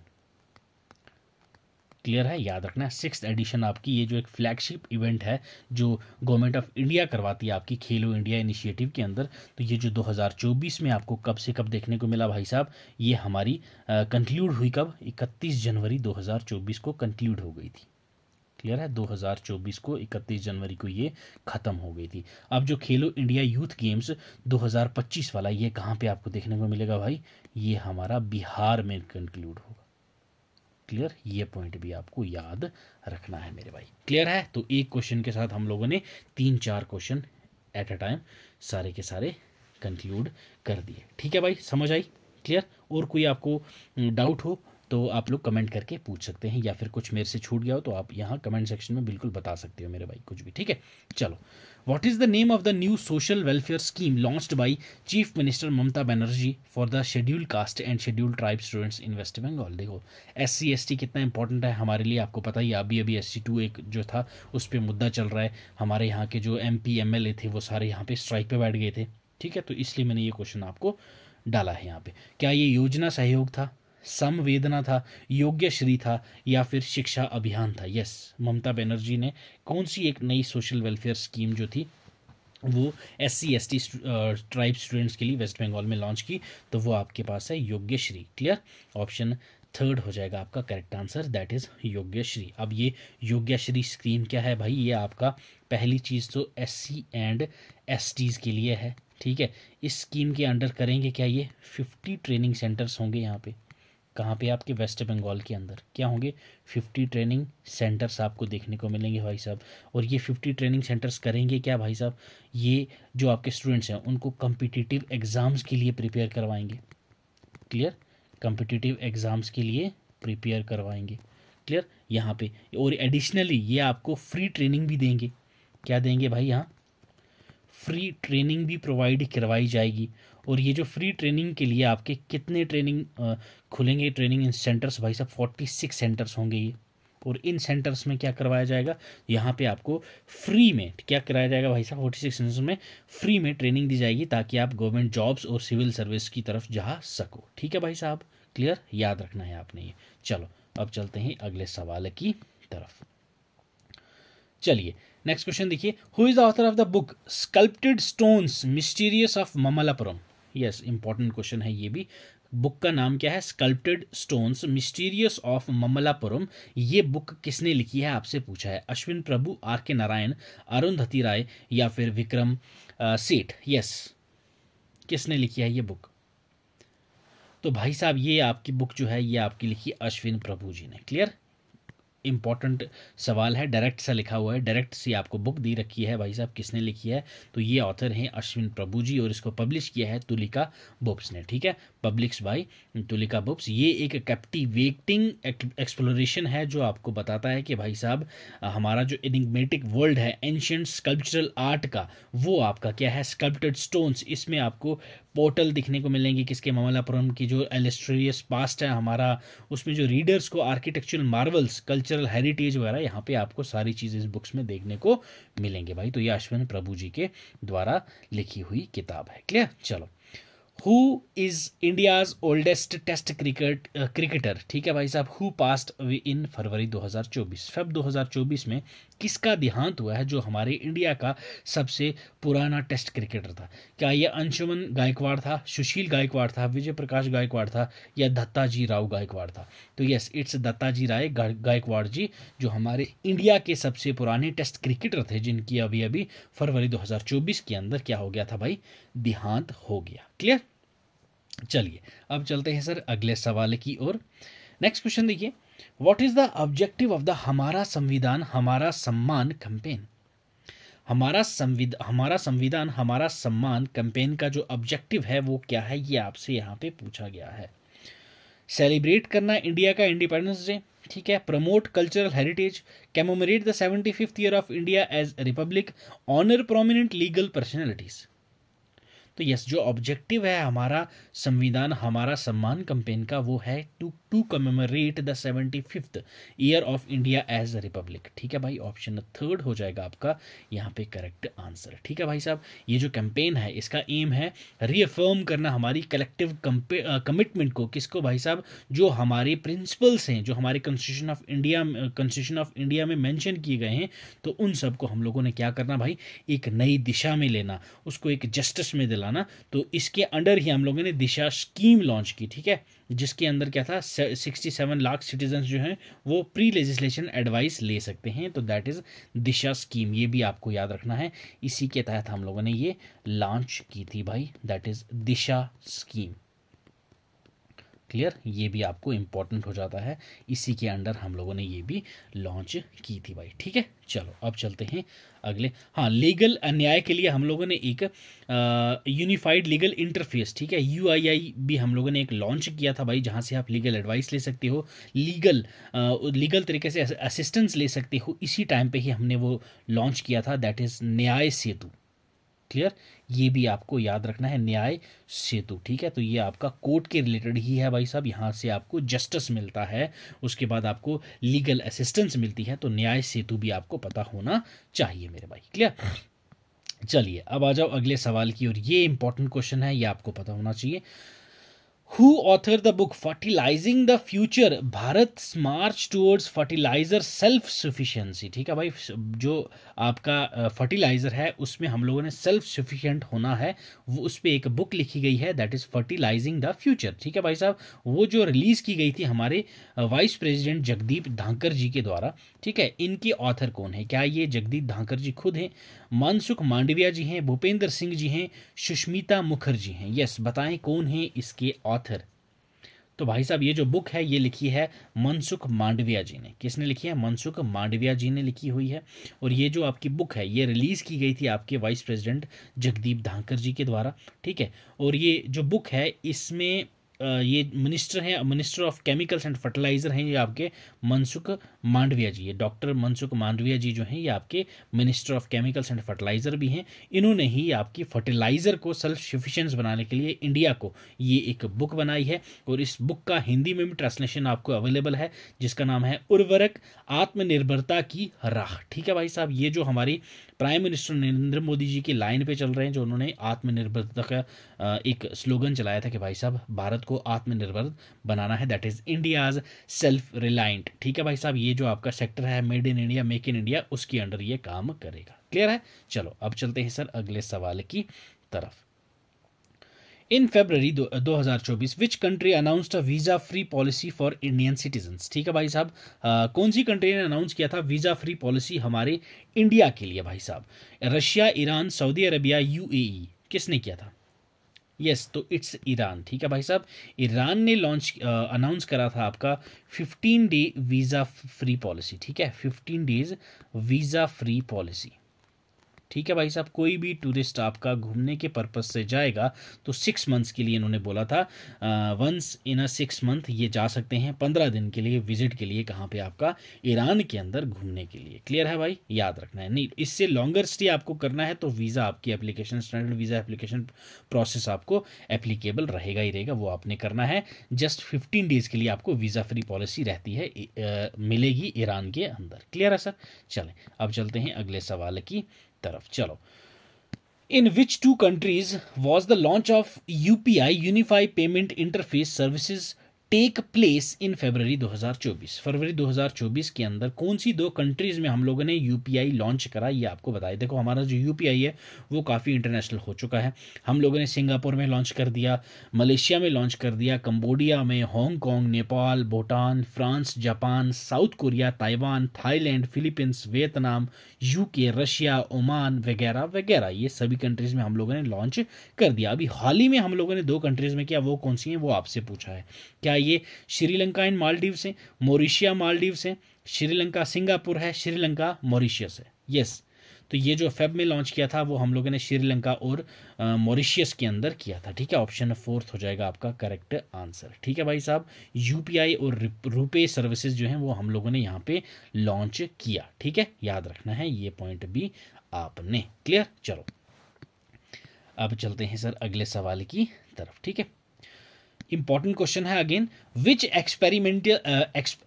clear है, याद रखना है 6th एडिशन आपकी, ये जो एक फ्लैगशिप इवेंट है जो गवर्नमेंट ऑफ इंडिया करवाती है आपकी खेलो इंडिया इनिशिएटिव के अंदर। तो ये जो 2024 में आपको कब से कब देखने को मिला भाई साहब, ये हमारी कंक्लूड हुई कब, 31 जनवरी 2024 को कंक्लूड हो गई थी, क्लियर है। 2024 को 31 जनवरी को ये ख़त्म हो गई थी। अब जो खेलो इंडिया यूथ गेम्स 2025 वाला, ये कहाँ पे आपको देखने को मिलेगा भाई, ये हमारा बिहार में कंक्लूड होगा, क्लियर। ये पॉइंट भी आपको याद रखना है मेरे भाई, क्लियर है। तो एक क्वेश्चन के साथ हम लोगों ने 3-4 क्वेश्चन एट अ टाइम सारे के सारे कंक्लूड कर दिए, ठीक है भाई, समझ आई, क्लियर। और कोई आपको डाउट हो तो आप लोग कमेंट करके पूछ सकते हैं, या फिर कुछ मेरे से छूट गया हो तो आप यहाँ कमेंट सेक्शन में बिल्कुल बता सकते हो मेरे भाई, कुछ भी, ठीक है। चलो, what is the name of the new social welfare scheme launched by chief minister Mamata Banerjee for the scheduled caste and scheduled tribe students in West Bengal. देखो SC ST कितना इंपॉर्टेंट है हमारे लिए, आपको पता ही, अभी SC2 एक जो था उस पर मुद्दा चल रहा है, हमारे यहाँ के जो MP MLA थे वो सारे यहाँ पे स्ट्राइक पे बैठ गए थे, ठीक है। तो इसलिए मैंने ये क्वेश्चन आपको डाला है यहाँ पे। क्या ये योजना सहयोग था, संवेदना था, योग्य श्री था, या फिर शिक्षा अभियान था। यस, ममता बनर्जी ने कौन सी एक नई सोशल वेलफेयर स्कीम जो थी वो SC ST ट्राइब स्टूडेंट्स के लिए वेस्ट बंगाल में लॉन्च की, तो वो आपके पास है योग्य श्री, क्लियर। ऑप्शन 3 हो जाएगा आपका करेक्ट आंसर, दैट इज योग्य श्री। अब ये योग्य श्री स्कीम क्या है भाई, ये आपका पहली चीज़ तो SC एंड STs के लिए है, ठीक है। इस स्कीम के अंडर करेंगे क्या, ये 50 ट्रेनिंग सेंटर्स होंगे यहाँ पे, कहाँ पे, आपके वेस्ट बंगाल के अंदर क्या होंगे, 50 ट्रेनिंग सेंटर्स आपको देखने को मिलेंगे भाई साहब। और ये 50 ट्रेनिंग सेंटर्स करेंगे क्या भाई साहब, ये जो आपके स्टूडेंट्स हैं उनको कम्पिटिटिव एग्ज़ाम्स के लिए प्रिपेयर करवाएंगे, क्लियर, कम्पिटिटिव एग्ज़ाम्स के लिए प्रिपेयर करवाएंगे, क्लियर यहाँ पे। और एडिशनली ये आपको फ्री ट्रेनिंग भी देंगे, क्या देंगे भाई, यहाँ फ्री ट्रेनिंग भी प्रोवाइड करवाई जाएगी। और ये जो फ्री ट्रेनिंग के लिए आपके कितने ट्रेनिंग खुलेंगे, ट्रेनिंग सेंटर्स भाई साहब, 46 सेंटर्स होंगे ये। और इन सेंटर्स में क्या करवाया जाएगा, यहाँ पे आपको फ्री में क्या कराया जाएगा भाई साहब, 46 सेंटर्स में फ्री में ट्रेनिंग दी जाएगी, ताकि आप गवर्नमेंट जॉब्स और सिविल सर्विस की तरफ जा सको, ठीक है भाई साहब, क्लियर, याद रखना है आपने ये। चलो अब चलते हैं अगले सवाल की तरफ। चलिए नेक्स्ट क्वेश्चन देखिए, who is the author of the book sculpted stones mysterious of Mamallapuram. Yes, important question है ये भी। बुक का नाम क्या है, sculpted stones mysterious of Mamallapuram. ये बुक किसने लिखी है आपसे पूछा है, अश्विन प्रभु, RK नारायण, अरुंधति राय, या फिर विक्रम सेठ। यस, किसने लिखी है ये बुक, तो भाई साहब ये आपकी बुक जो है ये आपकी लिखी अश्विन प्रभु जी ने, क्लियर। इंपॉर्टेंट सवाल है, डायरेक्ट सा लिखा हुआ है, डायरेक्ट सी आपको बुक दी रखी है भाई साहब, किसने लिखी है, तो ये ऑथर हैं अश्विन प्रभु जी, और इसको पब्लिश किया है तुलिका बुक्स ने, ठीक है, पब्लिश बाय तुलिका बुक्स। ये एक कैप्टिवेटिंग एक्सप्लोरेशन है जो आपको बताता है कि भाई साहब हमारा जो एनिग्मेटिक वर्ल्ड है एंशिएंट स्कल्पचरल आर्ट का, वो आपका क्या है, स्कल्प्टेड स्टोन्स। इसमें आपको पोर्टल दिखने को मिलेंगे किसके, ममलापुरम की जो इलस्ट्रियस पास्ट है हमारा, उसमें जो रीडर्स को आर्किटेक्चरल मार्वल्स, कल्चरल हेरिटेज वगैरह, यहाँ पे आपको सारी चीज़ें इस बुक्स में देखने को मिलेंगे भाई। तो ये अश्विन प्रभु जी के द्वारा लिखी हुई किताब है, क्लियर। चलो, who is India's oldest test cricketer, ठीक है भाई साहब, who passed in February 2024, Feb 2024 में किसका देहांत हुआ है जो हमारे इंडिया का सबसे पुराना टेस्ट क्रिकेटर था? क्या ये अंशुमन गायकवाड़ था, सुशील गायकवाड़ था, विजय प्रकाश गायकवाड़ था, या दत्ताजी राव गायकवाड़ था? तो यस, इट्स दत्ताजी राय गायकवाड़ जी, जो हमारे इंडिया के सबसे पुराने टेस्ट क्रिकेटर थे, जिनकी अभी अभी फरवरी 2024 के अंदर क्या हो गया था भाई, देहांत हो गया। क्लियर? चलिए अब चलते हैं सर अगले सवाल की ओर। नेक्स्ट क्वेश्चन देखिए, what is the objective of the हमारा संविधान हमारा सम्मान कैंपेन? हमारा संविधान हमारा सम्मान कैंपेन का जो ऑब्जेक्टिव है वो क्या है, ये आपसे यहाँ पे पूछा गया है। सेलिब्रेट करना इंडिया का इंडिपेंडेंस डे, ठीक है, promote cultural heritage, commemorate the 75th year of India as republic, honour prominent legal personalities. तो यस, जो ऑब्जेक्टिव है हमारा संविधान हमारा सम्मान कैंपेन का वो है to commemorate the 75th year of India as a republic. ठीक है भाई, ऑप्शन थर्ड हो जाएगा आपका यहाँ पे करेक्ट आंसर। ठीक है भाई साहब, ये जो कैंपेन है इसका एम है रीअफर्म करना हमारी कलेक्टिव कमिटमेंट को। किसको भाई साहब? जो हमारे प्रिंसिपल्स हैं, जो हमारे कॉन्स्टिट्यूशन ऑफ इंडिया में मेंशन किए गए हैं, तो उन सबको हम लोगों ने क्या करना भाई, एक नई दिशा में लेना, उसको एक जस्टिस में दिलाना। तो इसके अंडर ही हम लोगों ने दिशा स्कीम लॉन्च की, ठीक है, जिसके अंदर क्या था, 67 लाख सिटीजन जो हैं वो प्री लेजिस्लेशन एडवाइस ले सकते हैं। तो दैट इज दिशा स्कीम, ये भी आपको याद रखना है। इसी के तहत हम लोगों ने ये लॉन्च की थी भाई, that is Disha scheme. Clear? ये भी आपको इंपॉर्टेंट हो जाता है, इसी के अंडर हम लोगों ने ये भी लॉन्च की थी भाई। ठीक है, चलो अब चलते हैं अगले। हाँ, लीगल अन्याय के लिए हम लोगों ने एक यूनिफाइड लीगल इंटरफेस, ठीक है, UII भी हम लोगों ने एक लॉन्च किया था भाई, जहाँ से आप लीगल एडवाइस ले सकते हो, लीगल तरीके से असिस्टेंस ले सकते हो। इसी टाइम पे ही हमने वो लॉन्च किया था, दैट इज़ न्याय सेतु। क्लियर? ये भी आपको याद रखना है, न्याय सेतु। ठीक है, तो ये आपका कोर्ट के रिलेटेड ही है भाई साहब, यहाँ से आपको जस्टिस मिलता है, उसके बाद आपको लीगल असिस्टेंस मिलती है, तो न्याय सेतु भी आपको पता होना चाहिए मेरे भाई। क्लियर? चलिए अब आ जाओ अगले सवाल की ओर। ये इंपॉर्टेंट क्वेश्चन है, ये आपको पता होना चाहिए। Who authored the book Fertilizing the Future? Bharat's March Towards Fertilizer Self Sufficiency। ठीक है भाई, जो आपका फर्टिलाइज़र है उसमें हम लोगों ने सेल्फ सफिशिएंट होना है, वो उस पर एक बुक लिखी गई है, that is fertilising the future. ठीक है भाई साहब, वो जो रिलीज़ की गई थी हमारे वाइस प्रेसिडेंट जगदीप धांकर जी के द्वारा। ठीक है, इनके ऑथर कौन है? क्या ये जगदीप धांकर जी खुद हैं, मनसुख मांडविया जी हैं, भूपेंद्र सिंह जी हैं, सुष्मिता मुखर्जी हैं? यस, बताएं कौन है इसके ऑथर? तो भाई साहब ये जो बुक है ये लिखी है मनसुख मांडविया जी ने। किसने लिखी है? मनसुख मांडविया जी ने लिखी हुई है। और ये जो आपकी बुक है ये रिलीज़ की गई थी आपके वाइस प्रेसिडेंट जगदीप धांकर जी के द्वारा। ठीक है, और ये जो बुक है इसमें ये minister of chemicals and fertiliser हैं ये आपके मनसुख मांडविया जी। ये डॉक्टर मनसुख मांडविया जी जो हैं ये आपके minister of chemicals and fertiliser भी हैं। इन्होंने ही आपकी फर्टिलाइज़र को सेल्फ सफिशिएंस बनाने के लिए इंडिया को ये एक बुक बनाई है। और इस बुक का हिंदी में भी ट्रांसलेशन आपको अवेलेबल है, जिसका नाम है उर्वरक आत्मनिर्भरता की राह। ठीक है भाई साहब, ये जो हमारी प्राइम मिनिस्टर नरेंद्र मोदी जी की लाइन पे चल रहे हैं, जो उन्होंने आत्मनिर्भरता का एक स्लोगन चलाया था कि भाई साहब भारत को आत्मनिर्भर बनाना है, that is India's self reliant. ठीक है भाई साहब, ये जो आपका सेक्टर है made in India, make in India, उसके अंडर ये काम करेगा। क्लियर है? चलो अब चलते हैं सर अगले सवाल की तरफ। इन February 2024 which country announced a visa free policy for Indian citizens? ठीक है भाई साहब, कौन सी कंट्री ने अनाउंस किया था वीज़ा फ्री पॉलिसी हमारे इंडिया के लिए भाई साहब? Russia, Iran, Saudi Arabia, UAE? किसने किया था? यस, तो इट्स ईरान। ठीक है भाई साहब, ईरान ने अनाउंस करा था आपका 15 डे वीज़ा फ्री पॉलिसी। ठीक है, 15 डेज वीज़ा फ्री पॉलिसी। ठीक है भाई साहब, कोई भी टूरिस्ट आपका घूमने के पर्पज से जाएगा तो 6 मंथ्स के लिए इन्होंने बोला था, वंस इन अ 6 मंथ ये जा सकते हैं 15 दिन के लिए विजिट के लिए, कहाँ पे? आपका ईरान के अंदर घूमने के लिए। क्लियर है भाई? याद रखना है, नहीं इससे लॉन्गर स्टे आपको करना है तो वीज़ा आपकी application standard visa application process आपको एप्लीकेबल रहेगा ही रहेगा, वो आपने करना है। जस्ट 15 डेज़ के लिए आपको वीज़ा फ्री पॉलिसी रहती है, मिलेगी ईरान के अंदर। क्लियर है सर? चलें अब चलते हैं अगले सवाल की तरफ। चलो in which two countries was the launch of UPI unified payment interface services take place in February 2024। फरवरी 2024 के अंदर कौन सी दो कंट्रीज़ में हम लोगों ने यूपीआई लॉन्च करा, ये आपको बताया। देखो हमारा जो यूपीआई है वो काफ़ी इंटरनेशनल हो चुका है। हम लोगों ने सिंगापुर में लॉन्च कर दिया, मलेशिया में लॉन्च कर दिया, कंबोडिया में, Hong Kong, Nepal, Bhutan, France, Japan, south Korea, Taiwan, Thailand, Philippines, Vietnam, UK, Russia, Oman वगैरह वगैरह, ये सभी कंट्रीज़ में हम लोगों ने लॉन्च कर दिया। अभी हाल ही में हम लोगों ने दो कंट्रीज़ में किया, वो कौन सी हैं वो आपसे पूछा है। क्या ये श्रीलंका एंड मालदीव्स हैं, मॉरिशिया मालदीव्स हैं, श्रीलंका सिंगापुर है, श्रीलंका मॉरिशियस है। यस, तो ये जो फेब में लॉन्च किया था वो हम लोगों ने श्रीलंका और मॉरिशियस के अंदर किया था। ठीक है, ऑप्शन 4 हो जाएगा आपका करेक्ट आंसर। ठीक है भाई साहब, यूपीआई और रुपे सर्विसेज जो हैं वो हम लोगों ने यहाँ पे लॉन्च किया। ठीक है, याद रखना है ये पॉइंट भी आपने। क्लियर, चलो अब चलते हैं सर अगले सवाल की तरफ। ठीक है, इंपॉर्टेंट क्वेश्चन है again, which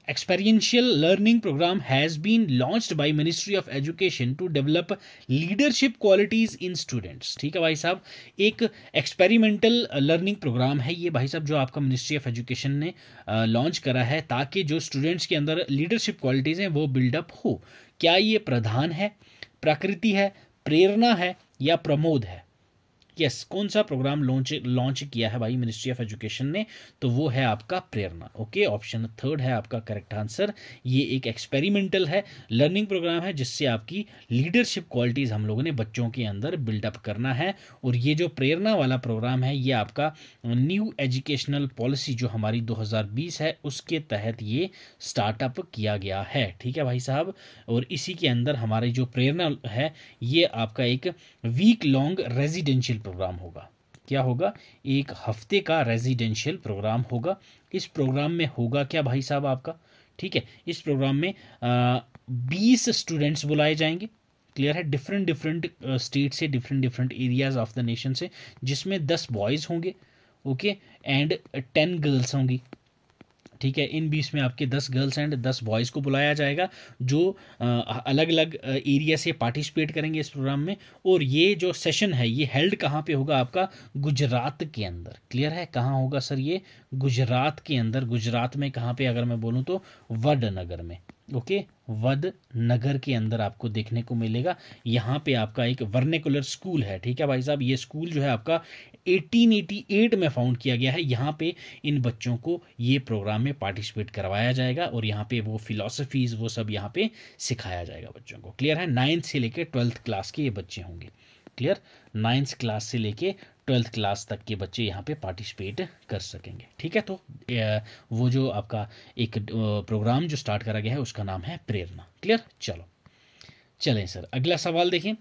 experiential learning program has been launched by ministry of education to develop leadership qualities in students. ठीक है भाई साहब, एक एक्सपेरिमेंटल लर्निंग प्रोग्राम है ये भाई साहब जो आपका मिनिस्ट्री ऑफ एजुकेशन ने लॉन्च करा है ताकि जो स्टूडेंट्स के अंदर लीडरशिप क्वालिटीज हैं वो बिल्डअप हो। क्या ये प्रधान है, प्रकृति है, प्रेरणा है या प्रमोद है? यस, कौन सा प्रोग्राम लॉन्च किया है भाई मिनिस्ट्री ऑफ एजुकेशन ने? तो वो है आपका प्रेरणा। ओके, ऑप्शन 3 है आपका करेक्ट आंसर। ये एक एक्सपेरिमेंटल है, लर्निंग प्रोग्राम है जिससे आपकी लीडरशिप क्वालिटीज़ हम लोगों ने बच्चों के अंदर बिल्डअप करना है। और ये जो प्रेरणा वाला प्रोग्राम है ये आपका न्यू एजुकेशनल पॉलिसी जो हमारी 2020 है उसके तहत ये स्टार्टअप किया गया है। ठीक है भाई साहब, और इसी के अंदर हमारी जो प्रेरणा है ये आपका एक वीक लॉन्ग रेजिडेंशियल प्रोग्राम होगा। क्या होगा? एक हफ्ते का रेजिडेंशियल प्रोग्राम होगा। इस प्रोग्राम में होगा क्या भाई साहब आपका? ठीक है, इस प्रोग्राम में 20 स्टूडेंट्स बुलाए जाएंगे। क्लियर है, डिफरेंट डिफरेंट स्टेट से, different different areas of the nation से, जिसमें 10 बॉयज़ होंगे ओके एंड 10 गर्ल्स होंगी। ठीक है, इन 20 में आपके 10 गर्ल्स एंड 10 बॉयज़ को बुलाया जाएगा जो अलग अलग एरिया से पार्टिसिपेट करेंगे इस प्रोग्राम में। और ये जो सेशन है ये हेल्ड कहाँ पे होगा? आपका गुजरात के अंदर। क्लियर है, कहाँ होगा सर ये? गुजरात के अंदर। गुजरात में कहाँ पे अगर मैं बोलूँ तो वडनगर में। ओके, वडनगर के अंदर आपको देखने को मिलेगा। यहाँ पे आपका एक वर्नेकुलर स्कूल है। ठीक है भाई साहब, ये स्कूल जो है आपका 1888 में फाउंड किया गया है। यहाँ पे इन बच्चों को ये प्रोग्राम में पार्टिसिपेट करवाया जाएगा और यहाँ पे वो फिलॉसफीज़ वो सब यहाँ पे सिखाया जाएगा बच्चों को। क्लियर है, 9th से लेके 12th क्लास के ये बच्चे होंगे। क्लियर, 9th क्लास से लेके 12th क्लास तक के बच्चे यहाँ पे पार्टिसिपेट कर सकेंगे। ठीक है, तो वो जो आपका एक प्रोग्राम जो स्टार्ट करा गया है उसका नाम है प्रेरणा। क्लियर, चलो चलें सर अगला सवाल देखें।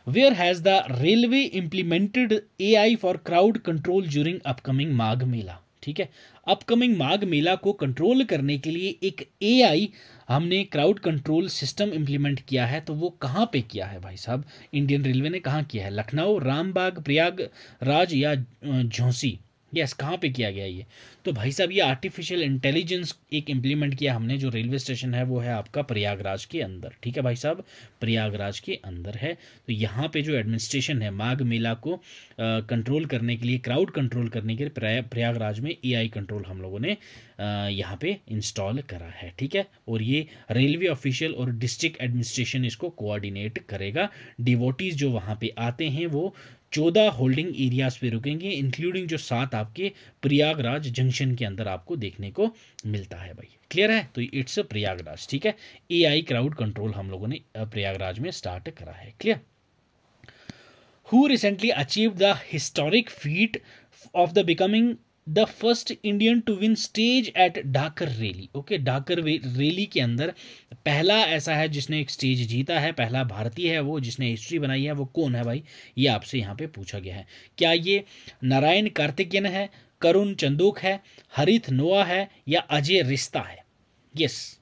Where has the railway implemented AI for crowd control during upcoming Magh Mela? ठीक है, अपकमिंग माघ मेला को कंट्रोल करने के लिए एक AI हमने क्राउड कंट्रोल सिस्टम इंप्लीमेंट किया है। तो वो कहाँ पे किया है भाई साहब? इंडियन रेलवे ने कहाँ किया है? लखनऊ, रामबाग, प्रयागराज या झांसी? यस, कहाँ पे किया गया ये? तो भाई साहब ये आर्टिफिशियल इंटेलिजेंस एक इम्प्लीमेंट किया हमने। जो रेलवे स्टेशन है वो है आपका प्रयागराज के अंदर। ठीक है भाई साहब, प्रयागराज के अंदर है। तो यहाँ पे जो एडमिनिस्ट्रेशन है माघ मेला को कंट्रोल करने के लिए, क्राउड कंट्रोल करने के लिए प्रयागराज में AI कंट्रोल हम लोगों ने यहाँ पे इंस्टॉल करा है। ठीक है, और ये रेलवे ऑफिशियल और डिस्ट्रिक्ट एडमिनिस्ट्रेशन इसको कोऑर्डिनेट करेगा। डिवोटीज जो वहाँ पे आते हैं वो 14 होल्डिंग एरियाज पे रुकेंगे, इंक्लूडिंग जो 7 आपके प्रयागराज जंक्शन के अंदर आपको देखने को मिलता है भाई। क्लियर है, तो इट्स प्रयागराज। ठीक है, AI क्राउड कंट्रोल हम लोगों ने प्रयागराज में स्टार्ट करा है। Clear. Who recently achieve the historic feat of the becoming the first Indian to win stage at Dakar rally? Okay, Dakar rally के अंदर पहला ऐसा है जिसने एक स्टेज जीता है, पहला भारतीय है वो जिसने हिस्ट्री बनाई है। वो कौन है भाई? ये आपसे यहाँ पे पूछा गया है। क्या ये नारायण कार्तिकेयन है, करुण चंदोक है, हरित नोआ है या अजय रिश्ता है? यस,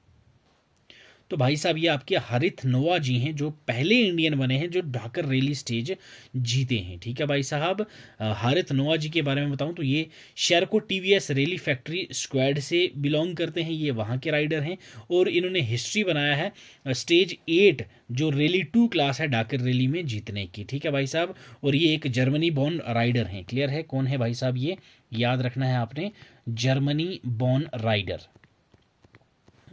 तो भाई साहब ये आपके हरित नोआ जी हैं, जो पहले इंडियन बने हैं जो ढाकर रैली स्टेज जीते हैं। ठीक है भाई साहब, हरित नोआ जी के बारे में बताऊं तो ये शेरको टीवीएस रैली फैक्ट्री स्क्वाड से बिलोंग करते हैं, ये वहाँ के राइडर हैं और इन्होंने हिस्ट्री बनाया है स्टेज 8 जो रैली 2 क्लास है ढाकर रैली में जीतने की। ठीक है भाई साहब, और ये एक जर्मनी बॉर्न राइडर हैं। क्लियर है, कौन है भाई साहब, ये याद रखना है आपने, Germany born rider.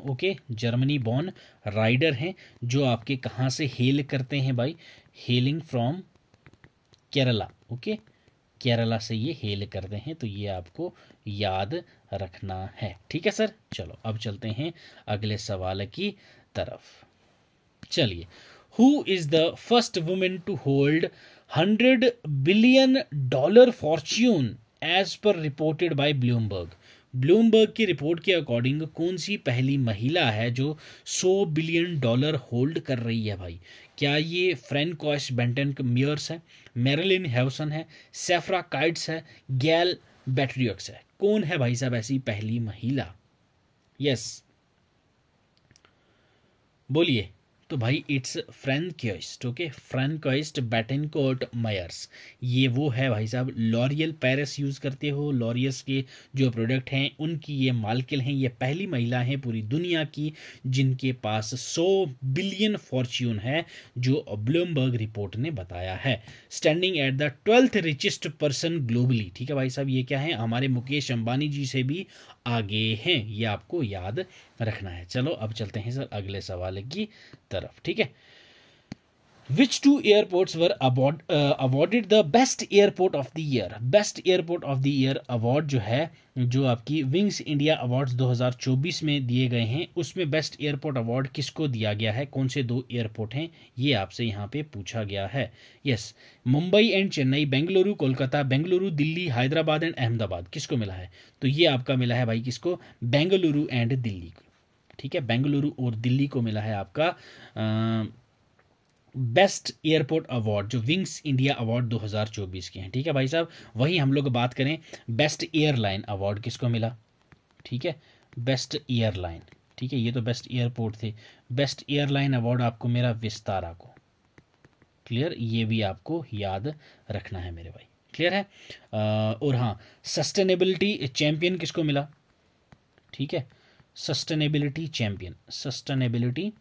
Okay, Germany born rider हैं जो आपके कहाँ से हेल करते हैं भाई, hailing from Kerala. Okay, Kerala से ये हेल करते हैं, तो ये आपको याद रखना है। ठीक है सर, चलो अब चलते हैं अगले सवाल की तरफ। चलिए, who is the first women to hold $100 billion fortune as per reported by Bloomberg. Bloomberg की रिपोर्ट के अकॉर्डिंग कौन सी पहली महिला है जो $100 बिलियन होल्ड कर रही है भाई? क्या ये फ्रेंकोइस बेंटन मियर्स है, मैरिलिन हैवसन है, सेफ्रा काइट्स है, गैल बैट्रियक्स है? कौन है भाई साहब ऐसी पहली महिला? यस, बोलिए। तो भाई इट्स फ्रेंकोइस्ट। ओके, फ्रेंकोइस्ट बेटनकोर्ट मायर्स, ये वो है भाई साहब। लॉरियल पेरिस यूज़ करते हो, लॉरियस के जो प्रोडक्ट हैं उनकी ये मालकिन हैं। ये पहली महिला हैं पूरी दुनिया की जिनके पास 100 बिलियन फॉर्च्यून है, जो ब्लूमबर्ग रिपोर्ट ने बताया है। Standing at the 12th richest person globally. ठीक है भाई साहब, ये क्या है, हमारे मुकेश अंबानी जी से भी आगे हैं, ये आपको याद रखना है। चलो अब चलते हैं सर अगले सवाल की तरफ। ठीक है, which two airports were awarded the best airport of the year? Best airport of the year award जो है, जो आपकी विंग्स इंडिया अवार्ड्स 2024 में दिए गए हैं, उसमें बेस्ट एयरपोर्ट अवार्ड किसको दिया गया है? कौन से 2 एयरपोर्ट हैं, ये आपसे यहाँ पे पूछा गया है। Yes, Mumbai and Chennai, Bengaluru Kolkata, Bengaluru Delhi, Hyderabad and Ahmedabad, किसको मिला है? तो ये आपका मिला है भाई किसको? बेंगलुरु एंड दिल्ली को। ठीक है, बेंगलुरु और दिल्ली को मिला है आपका बेस्ट एयरपोर्ट अवार्ड, जो विंग्स इंडिया अवार्ड 2024 के हैं। ठीक है भाई साहब, वहीं हम लोग बात करें बेस्ट एयरलाइन अवार्ड किसको मिला? ठीक है, बेस्ट एयरलाइन। ठीक है, ये तो बेस्ट एयरपोर्ट थे। बेस्ट एयरलाइन अवार्ड आपको मेरा विस्तारा को। क्लियर, ये भी आपको याद रखना है मेरे भाई। क्लियर है, और हाँ, सस्टेनेबिलिटी चैंपियन किसको मिला? ठीक है, sustainability champion, sustainability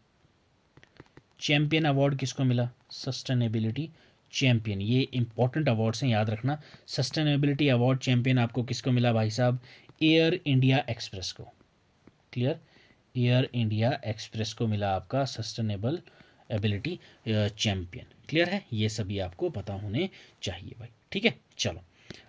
champion award किसको मिला? सस्टेनेबिलिटी चैंपियन, ये इंपॉर्टेंट अवार्ड्स हैं, याद रखना। सस्टेनेबिलिटी अवार्ड चैंपियन आपको किसको मिला भाई साहब? एयर इंडिया एक्सप्रेस को। क्लियर, एयर इंडिया एक्सप्रेस को मिला आपका सस्टेनेबल एबिलिटी चैंपियन। क्लियर है, ये सभी आपको पता होने चाहिए भाई। ठीक है, चलो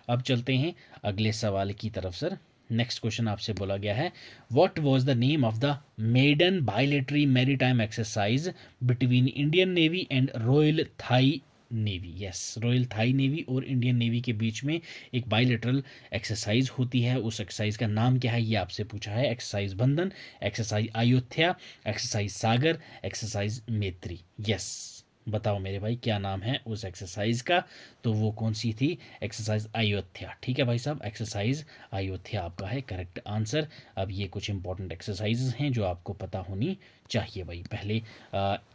अब चलते हैं अगले सवाल की तरफ सर। नेक्स्ट क्वेश्चन आपसे बोला गया है, what was the name of the maiden bilateral maritime exercise between Indian navy and royal Thai navy? Yes, royal Thai navy और इंडियन नेवी के बीच में एक बायलेटरल एक्सरसाइज होती है, उस एक्सरसाइज का नाम क्या है ये आपसे पूछा है। एक्सरसाइज बंधन, एक्सरसाइज अयोध्या, एक्सरसाइज सागर, एक्सरसाइज मैत्री। यस, बताओ मेरे भाई क्या नाम है उस एक्सरसाइज का? तो वो कौन सी थी? एक्सरसाइज अयोध्या। ठीक है भाई साहब, एक्सरसाइज अयोध्या आपका है करेक्ट आंसर। अब ये कुछ इंपॉर्टेंट एक्सरसाइजेज हैं जो आपको पता होनी चाहिए भाई। पहले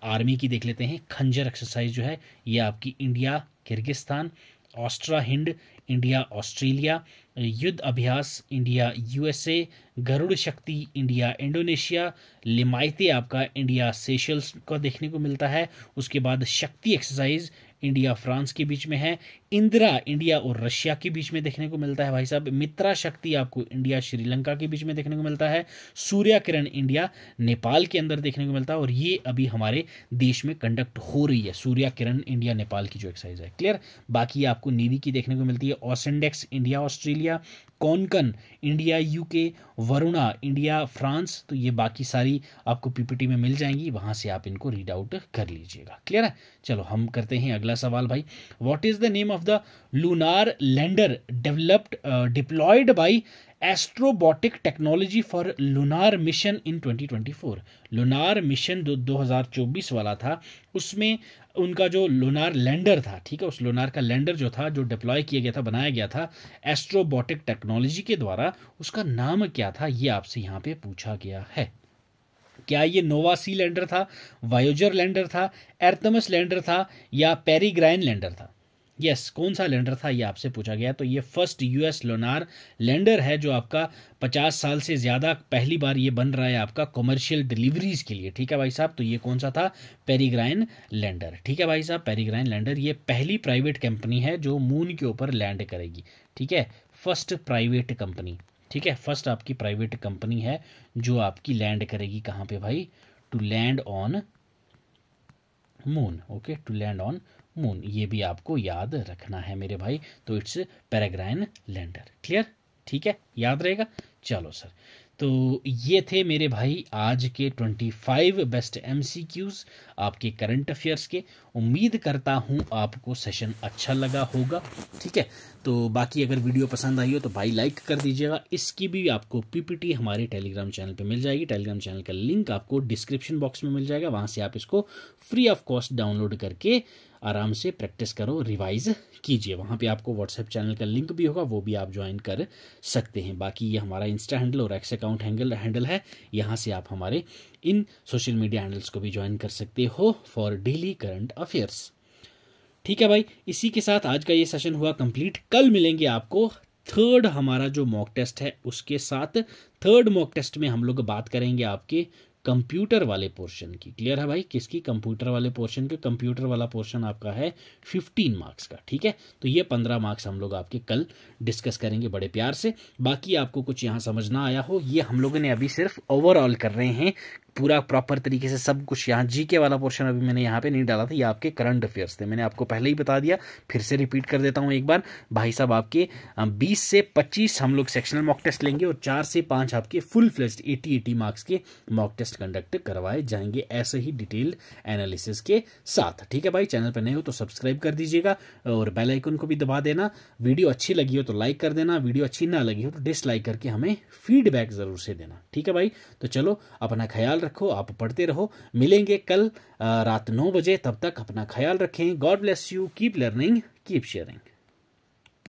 आर्मी की देख लेते हैं। खंजर एक्सरसाइज जो है ये आपकी India Kyrgyzstan, AustraHind India Australia, Yudh Abhyas India USA, Garuda शक्ति इंडिया इंडोनेशिया, लिमायते आपका इंडिया सेशल्स का देखने को मिलता है। उसके बाद शक्ति एक्सरसाइज इंडिया फ्रांस के बीच में है। इंदिरा इंडिया और रशिया के बीच में देखने को मिलता है भाई साहब। मित्रा शक्ति आपको इंडिया श्रीलंका के बीच में देखने को मिलता है। सूर्या किरण इंडिया नेपाल के अंदर देखने को मिलता है, और ये अभी हमारे देश में कंडक्ट हो रही है, सूर्या किरण इंडिया नेपाल की जो एक्सरसाइज है। क्लियर, बाकी आपको नेवी की देखने को मिलती है। AUSINDEX India Australia, Konkan India UK, Varuna India France. तो ये बाकी सारी आपको पीपीटी में मिल जाएंगी, वहां से आप इनको रीड आउट कर लीजिएगा। क्लियर है, चलो हम करते हैं अगला सवाल भाई। What is the name of the lunar lander developed deployed by Astrobotic technology for lunar mission in 2024? Lunar mission 2024 वाला था, उसमें उनका जो लूनार लैंडर था, ठीक है, उस लूनार का लैंडर जो था, जो डिप्लॉय किया गया था, बनाया गया था एस्ट्रोबॉटिक टेक्नोलॉजी के द्वारा, उसका नाम क्या था ये आपसे यहाँ पे पूछा गया है। क्या ये नोवा सी लैंडर था, वायोजर लैंडर था, एर्थमस लैंडर था या पेरिग्राइन लैंडर था? यस, कौन सा लैंडर था ये आपसे पूछा गया। तो ये फर्स्ट यूएस लूनार लैंडर है जो आपका 50 साल से ज़्यादा पहली बार ये बन रहा है आपका कमर्शियल डिलीवरीज के लिए। ठीक है भाई साहब, तो ये कौन सा था? पेरिग्राइन लैंडर। ठीक है भाई साहब, पेरिग्राइन लैंडर ये पहली प्राइवेट कंपनी है जो मून के ऊपर लैंड करेगी। ठीक है, फर्स्ट प्राइवेट कंपनी। ठीक है, फर्स्ट आपकी प्राइवेट कंपनी है जो आपकी लैंड करेगी कहाँ पे भाई? To land on moon. Okay, to land on moon, ये भी आपको याद रखना है मेरे भाई। तो इट्स पेरिग्राइन लैंडर। क्लियर? ठीक है, याद रहेगा। चलो सर, तो ये थे मेरे भाई आज के 25 बेस्ट MCQs आपके करंट अफेयर्स के। उम्मीद करता हूँ आपको सेशन अच्छा लगा होगा। ठीक है, तो बाकी अगर वीडियो पसंद आई हो तो भाई लाइक कर दीजिएगा। इसकी भी आपको PPT हमारे टेलीग्राम चैनल पे मिल जाएगी। टेलीग्राम चैनल का लिंक आपको डिस्क्रिप्शन बॉक्स में मिल जाएगा, वहाँ से आप इसको फ्री ऑफ कॉस्ट डाउनलोड करके आराम से प्रैक्टिस करो, रिवाइज कीजिए। वहाँ पे आपको व्हाट्सएप चैनल का लिंक भी होगा, वो भी आप ज्वाइन कर सकते हैं। बाकी ये हमारा इंस्टा हैंडल और एक्स अकाउंट हैंडल है, यहाँ से आप हमारे इन सोशल मीडिया हैंडल्स को भी ज्वाइन कर सकते हो फॉर डेली करंट अफेयर्स। ठीक है भाई, इसी के साथ आज का ये सेशन हुआ कंप्लीट। कल मिलेंगे आपको थर्ड हमारा जो मॉक टेस्ट है उसके साथ। थर्ड मॉक टेस्ट में हम लोग बात करेंगे आपके कंप्यूटर वाले पोर्शन की। क्लियर है भाई? किसकी? कंप्यूटर वाले पोर्शन के। कंप्यूटर वाला पोर्शन आपका है 15 मार्क्स का। ठीक है, तो ये 15 मार्क्स हम लोग आपके कल डिस्कस करेंगे बड़े प्यार से। बाकी आपको कुछ यहाँ समझ ना आया हो, ये हम लोगों ने अभी सिर्फ ओवरऑल कर रहे हैं, पूरा प्रॉपर तरीके से सब कुछ। यहाँ जीके वाला पोर्शन अभी मैंने यहाँ पे नहीं डाला था, ये आपके करंट अफेयर्स थे, मैंने आपको पहले ही बता दिया। फिर से रिपीट कर देता हूँ एक बार भाई साहब, आपके 20 से 25 हम लोग सेक्शनल मॉक टेस्ट लेंगे और 4 से 5 आपके फुल फ्लेज्ड 80 मार्क्स के मॉक टेस्ट कंडक्ट करवाए जाएंगे, ऐसे ही डिटेल्ड एनालिसिस के साथ। ठीक है भाई, चैनल पर नए हो तो सब्सक्राइब कर दीजिएगा और बेल आइकन को भी दबा देना। वीडियो अच्छी लगी हो तो लाइक कर देना, वीडियो अच्छी ना लगी हो तो डिसलाइक करके हमें फीडबैक जरूर से देना। ठीक है भाई, तो चलो अपना ख्याल रखो, आप पढ़ते रहो। मिलेंगे कल रात 9 बजे, तब तक अपना ख्याल रखें। God bless you, keep learning, keep sharing.